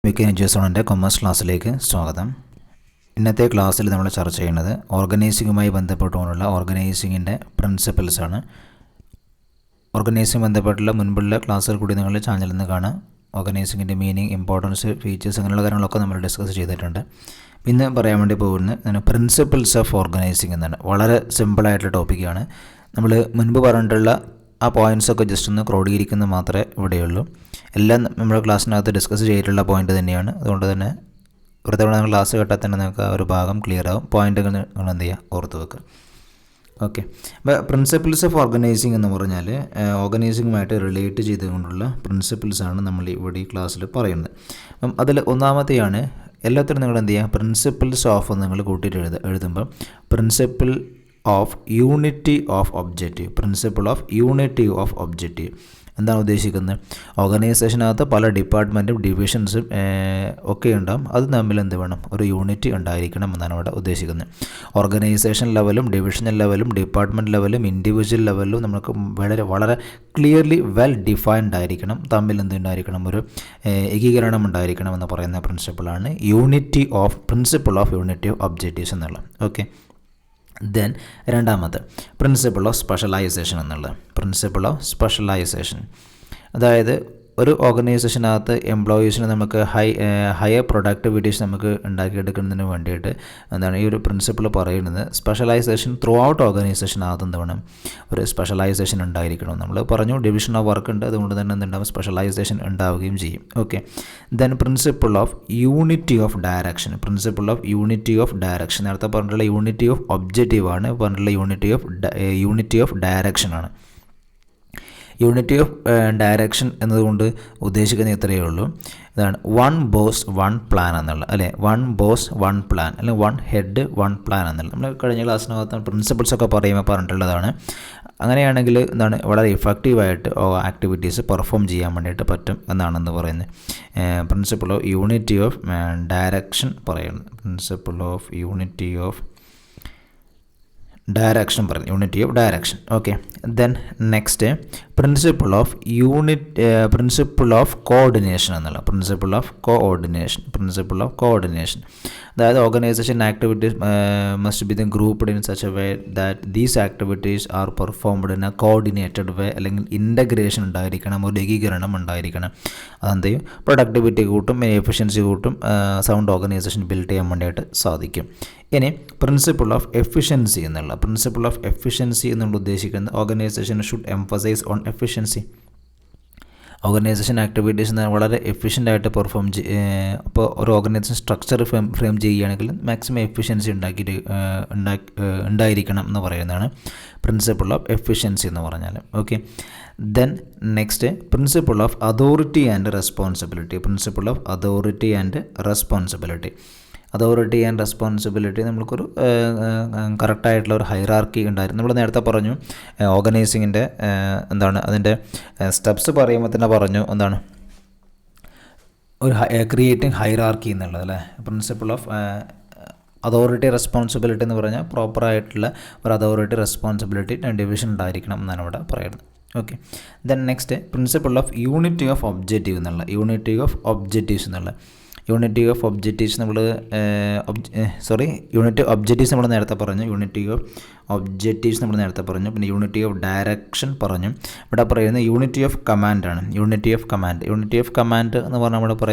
എഞ്ചിനീയറിംഗിൻ്റെ commerce ക്ലാസ്സിലേക്ക് സ്വാഗതം. ഇന്നത്തെ ക്ലാസ്സിൽ നമ്മൾ ചർച്ച ചെയ്യുന്നത് ഓർഗനൈസിങ്ങുമായി ബന്ധപ്പെട്ടുകൊണ്ടുള്ള ഓർഗനൈസിങ്ങിൻ്റെ പ്രിൻസിപ്പിൾസാണ്. ഓർഗനൈസിംഗ് ബന്ധപ്പെട്ടുള്ള മുൻപുള്ള ക്ലാസ്സുകൾ കൂടി നിങ്ങളുടെ ചാനലിൽ നിന്ന് കാണാം. ഓർഗനൈസിങ്ങിൻ്റെ മീനിങ്, ഇമ്പോർട്ടൻസ്, ഫീച്ചേഴ്സ് അങ്ങനെയുള്ള കാര്യങ്ങളൊക്കെ നമ്മൾ ഡിസ്കസ് ചെയ്തിട്ടുണ്ട്. ഇന്ന് പറയാൻ വേണ്ടി പോകുന്നത് പ്രിൻസിപ്പിൾസ് ഓഫ് ഓർഗനൈസിംഗ് എന്നാണ്. വളരെ സിമ്പിളായിട്ടുള്ള ടോപ്പിക്കാണ്. നമ്മൾ മുൻപ് പറഞ്ഞിട്ടുള്ള ആ പോയിൻറ്റ്സൊക്കെ ജസ്റ്റ് ഒന്ന് ക്രോഡീകരിക്കുന്നത് മാത്രമേ ഇവിടെയുള്ളൂ. എല്ലാം നമ്മുടെ ക്ലാസ്സിനകത്ത് ഡിസ്കസ് ചെയ്തിട്ടുള്ള പോയിൻ്റ് തന്നെയാണ്. അതുകൊണ്ട് തന്നെ ഒരു തവണ നിങ്ങൾ ക്ലാസ് കേട്ടാൽ തന്നെ നിങ്ങൾക്ക് ആ ഒരു ഭാഗം ക്ലിയർ ആവും. പോയിൻ്റുകൾ നിങ്ങൾ എന്ത് ചെയ്യുക, ഓർത്ത് വെക്കുക. ഓക്കെ, അപ്പോൾ പ്രിൻസിപ്പിൾസ് ഓഫ് ഓർഗനൈസിങ് എന്ന് പറഞ്ഞാൽ ഓർഗനൈസിങ്ങുമായിട്ട് റിലേറ്റ് ചെയ്തുകൊണ്ടുള്ള പ്രിൻസിപ്പിൾസാണ് നമ്മൾ ഇവിടെ ഈ ക്ലാസ്സിൽ പറയുന്നത്. അപ്പം അതിൽ ഒന്നാമത്തെയാണ് എല്ലാത്തിനും നിങ്ങൾ എന്ത് ചെയ്യുക, പ്രിൻസിപ്പിൾസ് ഓഫ് നിങ്ങൾ കൂട്ടിയിട്ട് എഴുതുമ്പോൾ principle of unity of objective. Principle of unity of objective എന്താണ് ഉദ്ദേശിക്കുന്നത്? ഓർഗനൈസേഷനകത്ത് പല ഡിപ്പാർട്ട്മെൻറ്റും ഡിവിഷൻസും ഒക്കെ ഉണ്ടാകും. അത് തമ്മിൽ എന്ത് വേണം, ഒരു യൂണിറ്റി ഉണ്ടായിരിക്കണം എന്നാണ് ഇവിടെ ഉദ്ദേശിക്കുന്നത്. ഓർഗനൈസേഷൻ ലെവലും ഡിവിഷണൽ ലെവലും ഡിപ്പാർട്ട്മെൻറ്റ് ലെവലും ഇൻഡിവിജ്വൽ ലെവലും നമുക്ക് വളരെ ക്ലിയർലി വെൽ ഡിഫൈൻഡ് ആയിരിക്കണം. തമ്മിൽ എന്തുണ്ടായിരിക്കണം, ഒരു ഏകീകരണം ഉണ്ടായിരിക്കണം എന്ന് പറയുന്ന പ്രിൻസിപ്പിളാണ് principle of unity of objectives എന്നുള്ളത്. ഓക്കെ, ദെൻ രണ്ടാമത്തെ പ്രിൻസിപ്പിൾ ഓഫ് സ്പെഷ്യലൈസേഷൻ എന്നുള്ളത്. പ്രിൻസിപ്പിൾ ഓഫ് സ്പെഷ്യലൈസേഷൻ അതായത് ഒരു ഓർഗനൈസേഷനകത്ത് എംപ്ലോയീസിന് നമുക്ക് ഹയർ പ്രൊഡക്ടിവിറ്റീസ് നമുക്ക് ഉണ്ടാക്കിയെടുക്കുന്നതിന് വേണ്ടിയിട്ട് എന്താണ് ഈ ഒരു പ്രിൻസിപ്പിൾ പറയുന്നത്, സ്പെഷ്യലൈസേഷൻ ത്രൂ ഔട്ട് ഓർഗനൈസേഷനകത്ത് എന്ത് വേണം, ഒരു സ്പെഷ്യലൈസേഷൻ ഉണ്ടായിരിക്കണം. നമ്മൾ പറഞ്ഞു ഡിവിഷൻ ഓഫ് വർക്ക് ഉണ്ട്, അതുകൊണ്ട് തന്നെ എന്തുണ്ടാവും, സ്പെഷ്യലൈസേഷൻ ഉണ്ടാവുകയും ചെയ്യും. Okay, then principle of unity of direction. Principle of unity of direction നേരത്തെ പറഞ്ഞിട്ടുള്ള യൂണിറ്റി ഓഫ് ഒബ്ജക്റ്റീവ് ആണ്, പറഞ്ഞിട്ടുള്ള യൂണിറ്റി ഓഫ് ഡയറക്ഷനാണ്. യൂണിറ്റി ഓഫ് ഡയറക്ഷൻ എന്നതുകൊണ്ട് ഉദ്ദേശിക്കുന്നത് ഇത്രയേ ഉള്ളൂ. ഇതാണ് വൺ ബോസ് വൺ പ്ലാൻ എന്നുള്ളത്, അല്ലേ? വൺ ബോസ് വൺ പ്ലാൻ, അല്ലെങ്കിൽ വൺ ഹെഡ് വൺ പ്ലാൻ എന്നുള്ളത് നമ്മൾ കഴിഞ്ഞ ക്ലാസ്സിനകത്ത് പ്രിൻസിപ്പിൾസൊക്കെ പറയുമ്പോൾ പറഞ്ഞിട്ടുള്ളതാണ്. അങ്ങനെയാണെങ്കിൽ എന്താണ് വളരെ ഇഫക്റ്റീവായിട്ട് ആക്ടിവിറ്റീസ് പെർഫോം ചെയ്യാൻ വേണ്ടിയിട്ട് പറ്റും എന്നാണെന്ന് പറയുന്നത്. Principle of unity of direction പറയുന്നത്. Principle of unity of direction പറയുന്നത്, unity of direction. Okay, then next principle of coordination എന്നുള്ള പ്രിൻസിപ്പിൾ ഓഫ് കോർഡിനേഷൻ അതായത് organisation activities must be grouped in such a way that these activities are performed in a coordinated way, അല്ലെങ്കിൽ integration ഉണ്ടായിരിക്കണം, ഒരു ഏകീകരണം ഉണ്ടായിരിക്കണം. അതെന്ത് ചെയ്യും, productivity കൂട്ടും, എഫിഷ്യൻസി കൂട്ടും, സൗണ്ട് ഓർഗനൈസേഷൻ ബിൽഡ് ചെയ്യാൻ വേണ്ടിയിട്ട് സാധിക്കും. ഇനി പ്രിൻസിപ്പിൾ ഓഫ് എഫിഷ്യൻസി എന്നുള്ള ഉദ്ദേശിക്കുന്നത് organisation should emphasise on efficiency. Organisation activities വളരെ എഫിഷ്യൻ്റായിട്ട് പെർഫോം അപ്പോൾ ഒരു ഓർഗനൈസേഷൻ സ്ട്രക്ചർ ഫ്രെയിം ചെയ്യുകയാണെങ്കിൽ മാക്സിമം എഫിഷ്യൻസി ഉണ്ടായിരിക്കണം എന്ന് പറയുന്നതാണ് പ്രിൻസിപ്പിൾ ഓഫ് എഫിഷ്യൻസി എന്ന് പറഞ്ഞാൽ. Okay, then next principle of authority and responsibility. Authority and responsibility നമുക്കൊരു കറക്റ്റായിട്ടുള്ള ഒരു ഹൈറാർക്കി ഉണ്ടായിരുന്നു. നമ്മൾ നേരത്തെ പറഞ്ഞു ഓർഗനൈസിങ്ങിൻ്റെ എന്താണ് അതിൻ്റെ സ്റ്റെപ്സ് പറയുമ്പോൾ തന്നെ പറഞ്ഞു എന്താണ് ഒരു ക്രിയേറ്റിംഗ് ഹൈറാർക്കി എന്നുള്ളത്, അല്ലേ? പ്രിൻസിപ്പിൾ ഓഫ് അതോറിറ്റി റെസ്പോൺസിബിലിറ്റി എന്ന് പറഞ്ഞാൽ പ്രോപ്പറായിട്ടുള്ള ഒരു അതോറിറ്റി റെസ്പോൺസിബിലിറ്റി ഡിവിഷൻ ഉണ്ടായിരിക്കണം എന്നാണ് ഇവിടെ പറയുന്നത്. Okay, then next principle of unity of objectives നമ്മൾ യൂണിറ്റി ഓഫ് ഒബ്ജക്റ്റീവ്സ് നമ്മൾ നേരത്തെ പറഞ്ഞു. പിന്നെ യൂണിറ്റി ഓഫ് ഡയറക്ഷൻ പറഞ്ഞു. ഇവിടെ പറയുന്നത് യൂണിറ്റി ഓഫ് കമാൻഡാണ്. യൂണിറ്റി ഓഫ് കമാൻഡ് എന്ന് പറഞ്ഞാൽ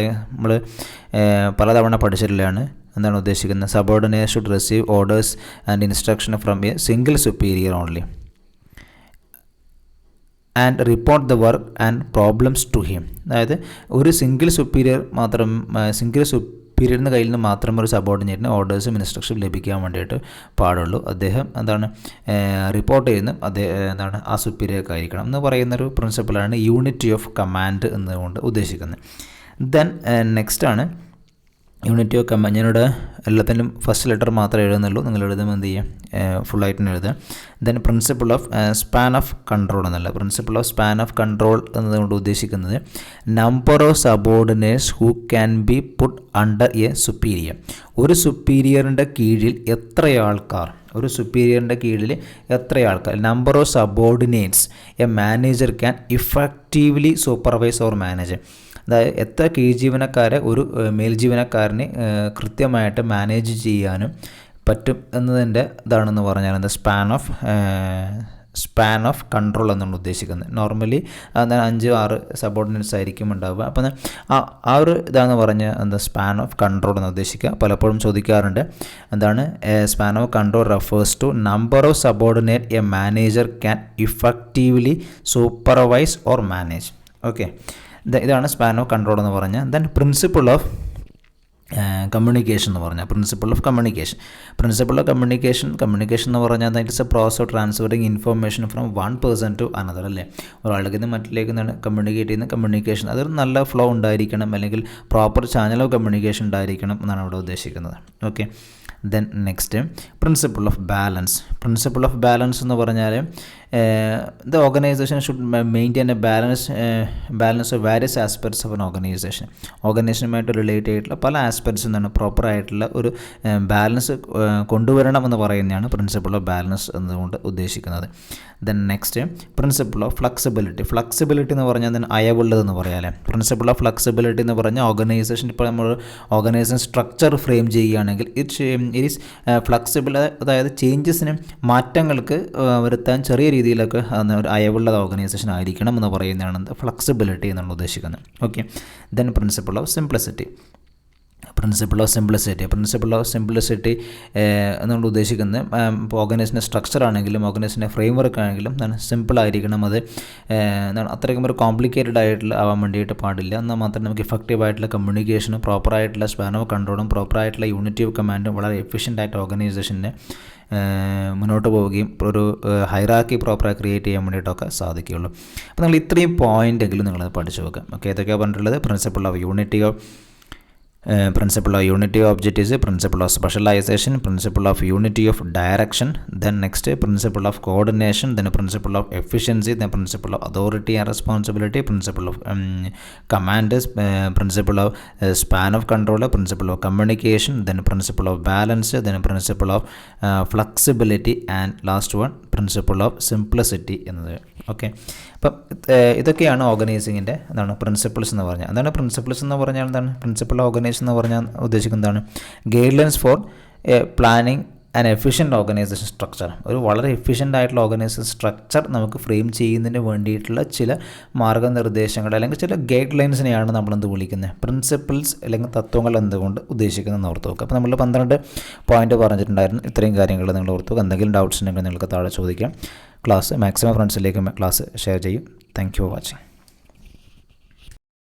നമ്മൾ പലതവണ പഠിച്ചിട്ടുള്ളതാണ്. എന്താണ് ഉദ്ദേശിക്കുന്നത്? Subordinate should receive orders and instruction from a single superior only and report the work and problems to him. അതായത് ഒരു സിംഗിൾ സുപ്പീരിയറിൻ്റെ കയ്യിൽ നിന്ന് മാത്രം ഒരു സബോർഡിനേറ്റിന് ഓർഡേഴ്സും ഇൻസ്ട്രക്ഷനും ലഭിക്കാൻ വേണ്ടിയിട്ട് പാടുള്ളൂ. അദ്ദേഹം റിപ്പോർട്ട് ചെയ്യുന്ന ആ സുപ്പീരിയർക്കായിരിക്കണം എന്ന് പറയുന്നൊരു പ്രിൻസിപ്പിളാണ് യൂണിറ്റി ഓഫ് കമാൻഡ് എന്നുകൊണ്ട് ഉദ്ദേശിക്കുന്നത്. Then next unity of command. ഞാനിവിടെ എല്ലാത്തിലും ഫസ്റ്റ് ലെറ്റർ മാത്രമേ എഴുതുന്നുള്ളൂ. നിങ്ങൾ എഴുതുമ്പോൾ എന്ത് ചെയ്യുക, ഫുള്ളായിട്ട് എഴുതുക. Then principle of span of control എന്നതുകൊണ്ട് ഉദ്ദേശിക്കുന്നത് number of subordinates who can be puttu under A superior. ഒരു സുപ്പീരിയറിൻ്റെ കീഴിൽ എത്ര ആൾക്കാർ number of subordinates A manager can effectively supervise or manage. അതായത് എത്ര കീഴ് ജീവനക്കാരെ ഒരു മേൽ ജീവനക്കാരന് കൃത്യമായിട്ട് മാനേജ് ചെയ്യാനും പറ്റും എന്നതിൻ്റെ ഇതാണെന്ന് പറഞ്ഞാൽ എന്താ സ്പാൻ ഓഫ് കൺട്രോൾ എന്നാണ് ഉദ്ദേശിക്കുന്നത്. നോർമലി 5-6 സബോർഡിനേറ്റ്സ് ആയിരിക്കും ഉണ്ടാവുക. അപ്പം ആ ഒരു ഇതാണെന്ന് പറഞ്ഞാൽ എന്താ സ്പാൻ ഓഫ് കൺട്രോൾ എന്ന് ഉദ്ദേശിക്കുക. പലപ്പോഴും ചോദിക്കാറുണ്ട് എന്താണ് span of control refers to number of subordinate a manager can effectively supervise or manage. Okay, ഇതാണ് സ്പാൻ ഓഫ് കൺട്രോൾ എന്ന് പറഞ്ഞാൽ. ദെൻ പ്രിൻസിപ്പിൾ ഓഫ് കമ്മ്യൂണിക്കേഷൻ എന്ന് പറഞ്ഞാൽ പ്രിൻസിപ്പിൾ ഓഫ് കമ്മ്യൂണിക്കേഷൻ എന്ന് പറഞ്ഞാൽ that is a process of transferring information from one person to another അല്ലേ. ഒരാൾക്ക് നിന്ന് മറ്റിലേക്ക് കമ്മ്യൂണിക്കേറ്റ് ചെയ്യുന്ന കമ്മ്യൂണിക്കേഷൻ, അതൊരു നല്ല ഫ്ലോ ഉണ്ടായിരിക്കണം, അല്ലെങ്കിൽ പ്രോപ്പർ ചാനൽ ഓഫ് കമ്മ്യൂണിക്കേഷൻ ഉണ്ടായിരിക്കണം എന്നാണ് ഇവിടെ ഉദ്ദേശിക്കുന്നത്. Okay, then next principle of balance എന്ന് പറഞ്ഞാൽ the organisation should maintain a balance of various aspects of an ഓർഗനൈസേഷനുമായിട്ട് റിലേറ്റ് ചെയ്തിട്ടുള്ള പല ആസ്പെക്ട്സ് എന്താണ് പ്രോപ്പറായിട്ടുള്ള ഒരു ബാലൻസ് കൊണ്ടുവരണം എന്ന് പറയുന്നതാണ് പ്രിൻസിപ്പിൾ ഓഫ് ബാലൻസ് എന്നുകൊണ്ട് ഉദ്ദേശിക്കുന്നത്. Then next principle of flexibility എന്ന് പറഞ്ഞാൽ അതിന് അയവുള്ളതെന്ന് പറയാമല്ലേ. പ്രിൻസിപ്പിൾ ഓഫ് ഫ്ലെക്സിബിലിറ്റി എന്ന് പറഞ്ഞാൽ ഓർഗനൈസേഷൻ ഇപ്പോൾ നമ്മൾ ഓർഗനൈസേഷൻ സ്ട്രക്ചർ ഫ്രെയിം ചെയ്യുകയാണെങ്കിൽ ഇറ്റ് ഈസ് ഫ്ലെക്സിബിൾ, അതായത് ചേഞ്ചസിന് മാറ്റങ്ങൾക്ക് വരുത്താൻ ചെറിയ രീതിയിലൊക്കെ ഒരു അയവുള്ള ഓർഗനൈസേഷൻ ആയിരിക്കണം എന്ന് പറയുന്നതാണ് ഫ്ലെക്സിബിലിറ്റി എന്നാണ് ഉദ്ദേശിക്കുന്നത്. Okay, then principle of simplicity എന്നുകൊണ്ട് ഉദ്ദേശിക്കുന്നത് ഇപ്പോൾ ഓർഗനൈസേഷൻ്റെ സ്ട്രക്ചർ ആണെങ്കിലും ഓർഗനൈസേഷൻ്റെ ഫ്രെയിം വർക്ക് ആണെങ്കിലും സിമ്പിൾ ആയിരിക്കണം. അത് അത്രയ്ക്കും ഒരു കോംപ്ലിക്കേറ്റഡ് ആയിട്ടുള്ള ആവാൻ വേണ്ടിയിട്ട് പാടില്ല. എന്നാൽ മാത്രമേ നമുക്ക് ഇഫക്റ്റീവായിട്ടുള്ള കമ്മ്യൂണിക്കേഷനും പ്രോപ്പറായിട്ടുള്ള സ്പാൻ ഓഫ് കൺട്രോളും പ്രോപ്പറായിട്ടുള്ള യൂണിറ്റി ഓഫ് കമാൻഡും വളരെ എഫിഷ്യൻ്റായിട്ട് ഓർഗനൈസേഷനെ മുന്നോട്ട് പോവുകയും ഒരു ഹൈറാർക്കി പ്രോപ്പറായി ക്രിയേറ്റ് ചെയ്യാൻ വേണ്ടിയിട്ടൊക്കെ സാധിക്കുകയുള്ളൂ. അപ്പോൾ നിങ്ങൾ ഇത്രയും പോയിൻ്റെങ്കിലും നിങ്ങളത് പഠിച്ചു വെക്കാം. ഓക്കെ, ഏതൊക്കെയാണ് പറഞ്ഞിട്ടുള്ളത്? Principle of unity of objectives, principle of specialization, principle of unity of direction, then next principle of coordination, then principle of efficiency, then principle of authority and responsibility, principle of command, principle of span of control, principle of communication, then principle of balance, then principle of flexibility, and last one principle of simplicity എന്നത്. Okay, അപ്പം ഇതൊക്കെയാണ് ഓർഗനൈസിങ്ങിൻ്റെ എന്താണ് principles എന്ന് പറഞ്ഞാൽ. എന്താണ് principles എന്ന് പറഞ്ഞാൽ? എന്താണ് പ്രിൻസിപ്പിൾ ഓർഗനൈസേഷൻ എന്ന് പറഞ്ഞാൽ ഉദ്ദേശിക്കുന്നത്? Guide lines for planning and efficient organisation structure. ഒരു വളരെ എഫിഷ്യൻ്റ് ആയിട്ടുള്ള ഓർഗനൈസേഷൻ സ്ട്രക്ചർ നമുക്ക് ഫ്രെയിം ചെയ്യുന്നതിന് വേണ്ടിയിട്ടുള്ള ചില മാർഗ്ഗനിർദ്ദേശങ്ങൾ അല്ലെങ്കിൽ ചില ഗൈഡ് ലൈൻസിനെയാണ് നമ്മളെന്ത് വിളിക്കുന്നത്? പ്രിൻസിപ്പിൾസ് അല്ലെങ്കിൽ തത്വങ്ങൾ എന്തുകൊണ്ട് ഉദ്ദേശിക്കുന്നതെന്ന് ഓർത്ത് നോക്കുക. അപ്പോൾ നമ്മൾ 12 പോയിൻ്റ് പറഞ്ഞിട്ടുണ്ടായിരുന്നു. ഇത്രയും കാര്യങ്ങൾ നിങ്ങൾ ഓർത്ത് നോക്കുക. എന്തെങ്കിലും ഡൗട്ട്സ് ഉണ്ടെങ്കിൽ നിങ്ങൾക്ക് താഴെ ചോദിക്കാം. ക്ലാസ് മാക്സിമം ഫ്രണ്ട്സിലേക്ക് ക്ലാസ് ഷെയർ ചെയ്യും. Thank you for watching.